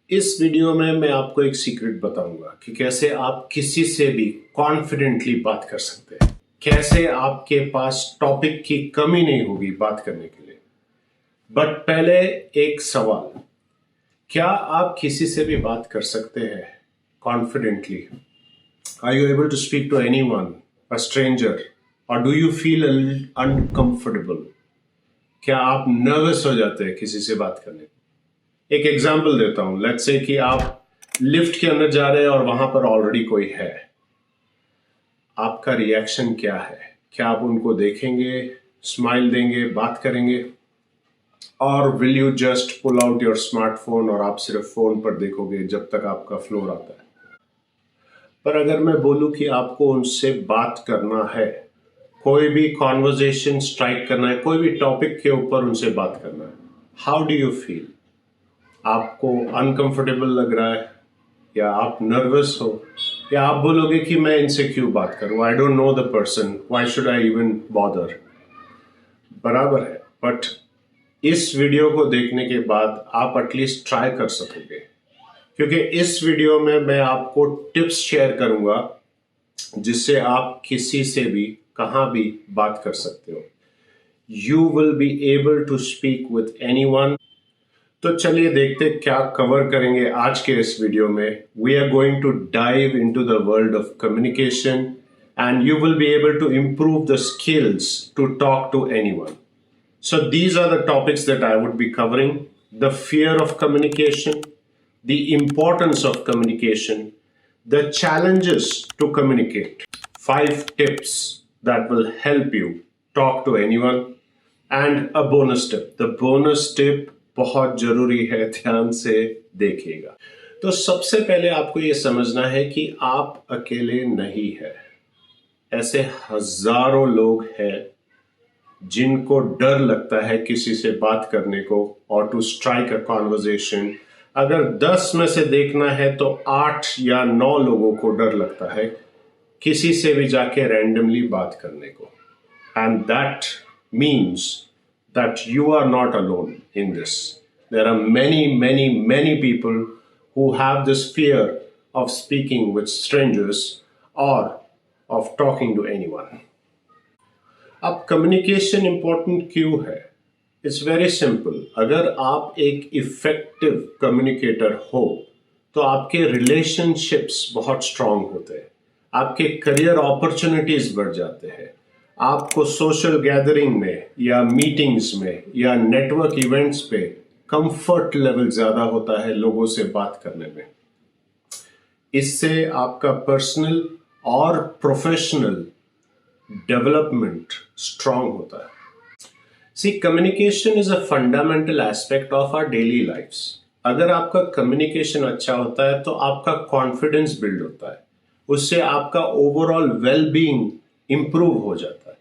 इस वीडियो में मैं आपको एक सीक्रेट बताऊंगा कि कैसे आप किसी से भी कॉन्फिडेंटली बात कर सकते हैं, कैसे आपके पास टॉपिक की कमी नहीं होगी बात करने के लिए। बट पहले एक सवाल, क्या आप किसी से भी बात कर सकते हैं confidently? Are you able to speak to anyone, a stranger, और डू यू फील अनकंफर्टेबल? क्या आप नर्वस हो जाते हैं किसी से बात करने में? एक एग्जाम्पल देता हूं। लेट्स से कि आप लिफ्ट के अंदर जा रहे हैं और वहां पर ऑलरेडी कोई है। आपका रिएक्शन क्या है? क्या आप उनको देखेंगे, स्माइल देंगे, बात करेंगे, और will you just pull out your smartphone और आप सिर्फ फोन पर देखोगे जब तक आपका फ्लोर आता है? पर अगर मैं बोलूं कि आपको उनसे बात करना है, कोई भी कॉन्वर्जेशन स्ट्राइक करना है, कोई भी टॉपिक के ऊपर उनसे बात करना है, हाउ डू यू फील? आपको अनकंफर्टेबल लग रहा है, या आप नर्वस हो, या आप बोलोगे कि मैं इनसे क्यों बात करूं, आई don't know the person, why should I even bother? बराबर है। बट इस वीडियो को देखने के बाद आप एटलीस्ट ट्राई कर सकोगे, क्योंकि इस वीडियो में मैं आपको टिप्स शेयर करूंगा जिससे आप किसी से भी कहां भी बात कर सकते हो। You will be able to speak with anyone. तो चलिए देखते क्या कवर करेंगे आज के इस वीडियो में। We are going to dive into the world of communication and you will be able to improve the skills to talk to anyone. So these are the topics that I would be covering: the fear of communication, the importance of communication, the challenges to communicate, 5 tips that will help you talk to anyone, and a bonus tip. The bonus tip बहुत जरूरी है, ध्यान से देखिएगा। तो सबसे पहले आपको यह समझना है कि आप अकेले नहीं है। ऐसे हजारों लोग हैं जिनको डर लगता है किसी से बात करने को और टू स्ट्राइक अ कॉन्वर्जेशन। अगर 10 में से देखना है तो 8 या 9 लोगों को डर लगता है किसी से भी जाके रैंडमली बात करने को। And that means that you are not alone in this. There are many people who have this fear of speaking with strangers or of talking to anyone. अब communication important क्यों है? It's very simple. अगर आप एक effective communicator हो तो आपके relationships बहुत strong होते हैं, आपके career opportunities बढ़ जाते हैं, आपको सोशल गैदरिंग में या मीटिंग्स में या नेटवर्क इवेंट्स पे कंफर्ट लेवल ज्यादा होता है लोगों से बात करने में। इससे आपका पर्सनल और प्रोफेशनल डेवलपमेंट स्ट्रांग होता है। See, communication is a fundamental aspect of our daily lifes. अगर आपका कम्युनिकेशन अच्छा होता है तो आपका कॉन्फिडेंस बिल्ड होता है, उससे आपका ओवरऑल वेल बीइंग इंप्रूव हो जाता है,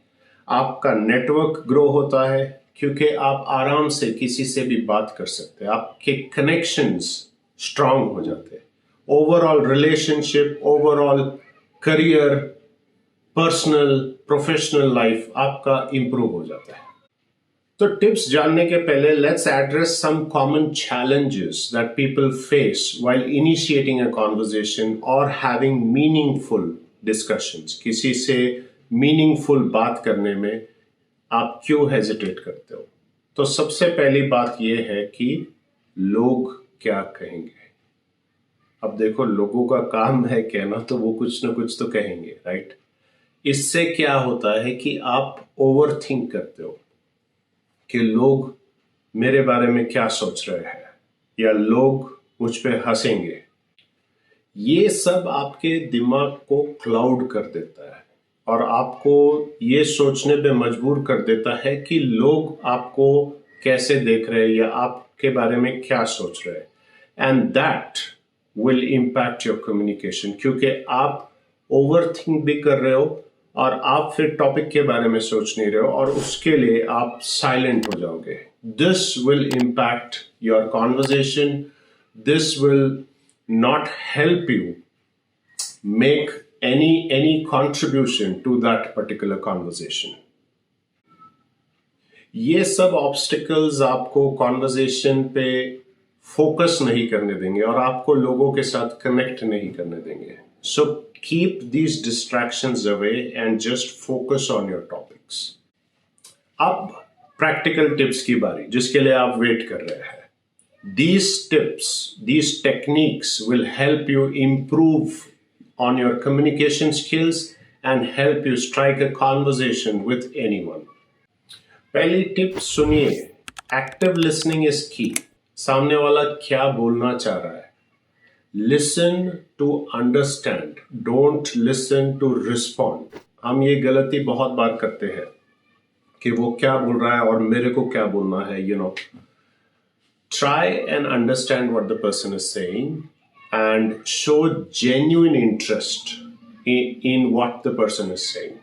आपका नेटवर्क ग्रो होता है क्योंकि आप आराम से किसी से भी बात कर सकते हैं, आपके कनेक्शंस स्ट्रांग हो जाते हैं, overall relationship, overall career, personal professional life आपका इंप्रूव हो जाता है। तो टिप्स जानने के पहले let's address some common challenges that people face while initiating a conversation और हैविंग मीनिंगफुल डिस्कशंस। किसी से मीनिंगफुल बात करने में आप क्यों हेजिटेट करते हो? तो सबसे पहली बात यह है कि लोग क्या कहेंगे। अब देखो, लोगों का काम है कहना, तो वो कुछ ना कुछ तो कहेंगे, राइट? इससे क्या होता है कि आप ओवर थिंक करते हो कि लोग मेरे बारे में क्या सोच रहे हैं, या लोग मुझ पे हंसेंगे। ये सब आपके दिमाग को क्लाउड कर देता है और आपको ये सोचने पे मजबूर कर देता है कि लोग आपको कैसे देख रहे हैं या आपके बारे में क्या सोच रहे हैं। And that will impact your communication, क्योंकि आप ओवर थिंक भी कर रहे हो और आप फिर टॉपिक के बारे में सोच नहीं रहे हो और उसके लिए आप साइलेंट हो जाओगे। This will impact your conversation, this will not help you make any contribution to that particular conversation. ये सब ऑब्स्टिकल्स आपको कॉन्वर्जेशन पे फोकस नहीं करने देंगे और आपको लोगों के साथ कनेक्ट नहीं करने देंगे. So keep these distractions away and just focus on your topics. अब प्रैक्टिकल टिप्स की बारी, जिसके लिए आप वेट कर रहे हैं. These tips, these techniques will help you improve on your communication skills and help you strike a conversation with anyone. पहली टिप सुनिए. Active listening is key. सामने वाला क्या बोलना चाह रहा है. Listen to understand. Don't listen to respond. हम ये गलती बहुत बार करते हैं कि वो क्या बोल रहा है और मेरे को क्या बोलना है. Try and understand what the person is saying and show genuine interest in what the person is saying.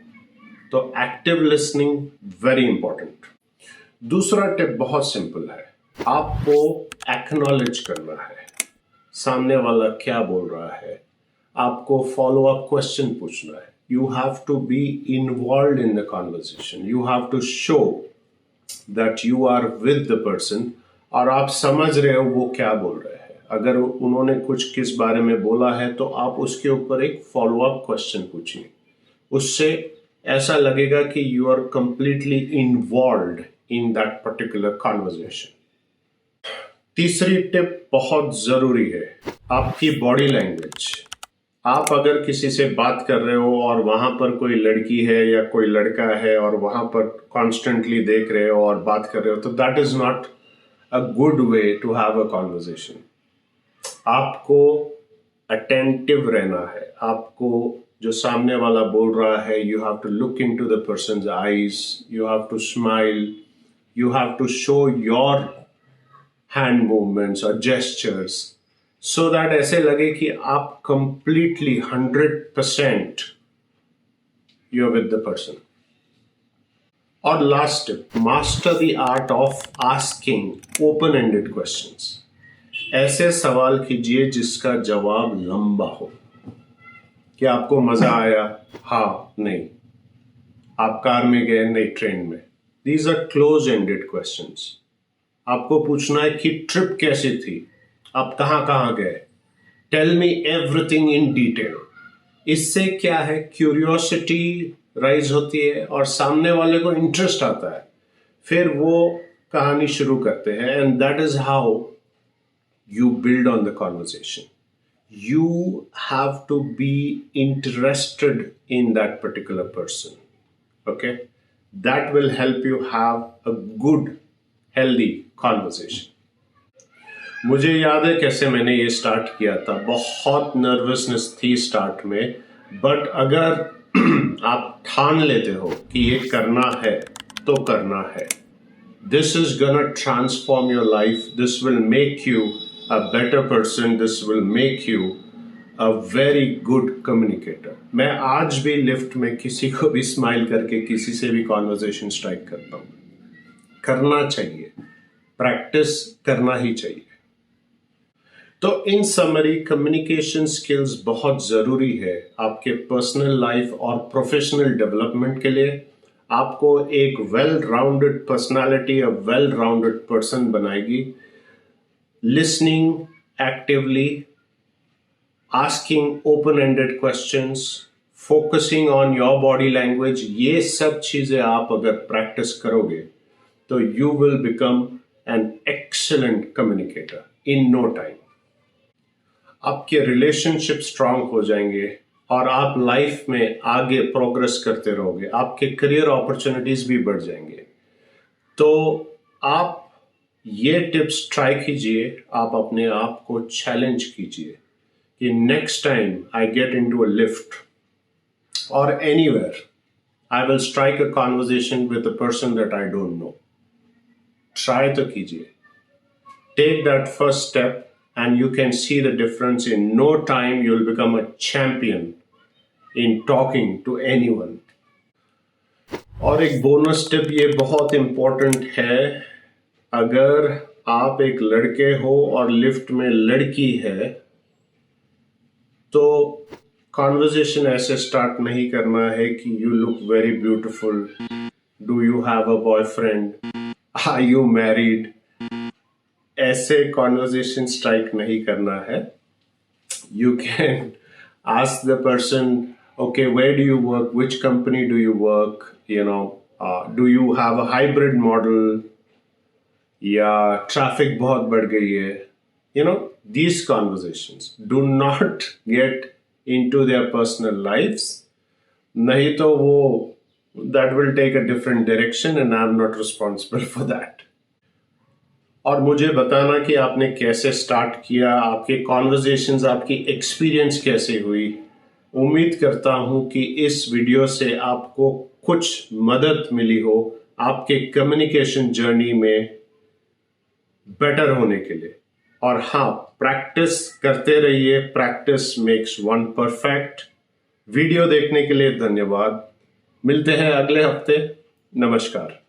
तो active listening very important. दूसरा टिप बहुत सिंपल है. आपको acknowledge करना है सामने वाला क्या बोल रहा है. आपको follow up question पूछना है. You have to be involved in the conversation. You have to show that you are with the person और आप समझ रहे हो वो क्या बोल रहे हैं. अगर उन्होंने कुछ किस बारे में बोला है तो आप उसके ऊपर एक फॉलो अप क्वेश्चन पूछिए. उससे ऐसा लगेगा कि you are completely involved in that particular conversation. तीसरी टिप बहुत जरूरी है, आपकी बॉडी लैंग्वेज. आप अगर किसी से बात कर रहे हो और वहां पर कोई लड़की है या कोई लड़का है और वहां पर कॉन्स्टेंटली देख रहे हो और बात कर रहे हो, तो that is not a good way to have a conversation. आपको attentive रहना है. आपको जो सामने वाला बोल रहा है, you have to look into the person's eyes, you have to smile, you have to show your hand movements or gestures so that ऐसे लगे कि आप completely 100% you're with the person. और last tip, master the art of asking open ended questions. ऐसे सवाल कीजिए जिसका जवाब लंबा हो. क्या आपको मजा आया? हाँ, नहीं. आप कार में गए? नहीं, ट्रेन में. These are close ended questions. आपको पूछना है कि ट्रिप कैसी थी, आप कहाँ कहाँ गए, tell me everything in detail. इससे क्या है, क्यूरियोसिटी राइज होती है और सामने वाले को इंटरेस्ट आता है. फिर वो कहानी शुरू करते हैं and that is how you build on the conversation. You have to be interested in that particular person. Okay, that will help you have a good healthy conversation. मुझे याद है कैसे मैंने ये स्टार्ट किया था. बहुत नर्वसनेस थी स्टार्ट में, बट अगर आप ठान लेते हो कि ये करना है तो करना है. This is gonna transform your life. This will make you a better person. This will make you a very good communicator. मैं आज भी लिफ्ट में किसी को भी स्माइल करके किसी से भी कॉन्वर्सेशन स्ट्राइक करता हूं. करना चाहिए, प्रैक्टिस करना ही चाहिए. तो इन समरी, कम्युनिकेशन स्किल्स बहुत जरूरी है आपके पर्सनल लाइफ और प्रोफेशनल डेवलपमेंट के लिए. आपको एक well rounded personality, a well rounded person बनाएगी. Listening actively, asking open ended questions, focusing on your body language, ये सब चीजें आप अगर प्रैक्टिस करोगे तो you will become an excellent communicator in no time. आपके रिलेशनशिप स्ट्रांग हो जाएंगे और आप लाइफ में आगे प्रोग्रेस करते रहोगे. आपके करियर अपॉर्चुनिटीज भी बढ़ जाएंगे. तो आप ये टिप्स ट्राई कीजिए. आप अपने आप को चैलेंज कीजिए कि next time I get into a lift और anywhere, I will strike a conversation with a person that I don't know. Try तो कीजिए. Take that first step and you can see the difference. In no time you will become a champion in talking to anyone. और एक bonus tip, ये बहुत important है. अगर आप एक लड़के हो और लिफ्ट में लड़की है तो कॉन्वर्सेशन ऐसे स्टार्ट नहीं करना है कि you look very beautiful, do you have a boyfriend, are you married. ऐसे कॉन्वर्जेशन स्ट्राइक नहीं करना है. You can ask the person, okay, where do you work, which company do you work, do you have a hybrid model, या traffic बहुत बढ़ गई है. These conversations, do not get into their personal lives. नहीं तो वो that will take a different direction and I'm not responsible for that. और मुझे बताना कि आपने कैसे स्टार्ट किया, आपके कॉन्वर्जेशंस, आपकी एक्सपीरियंस कैसे हुई. उम्मीद करता हूं कि इस वीडियो से आपको कुछ मदद मिली हो आपके कम्युनिकेशन जर्नी में बेटर होने के लिए. और हाँ, प्रैक्टिस करते रहिए. Practice makes one perfect. Video देखने के लिए धन्यवाद. मिलते हैं अगले हफ्ते. नमस्कार.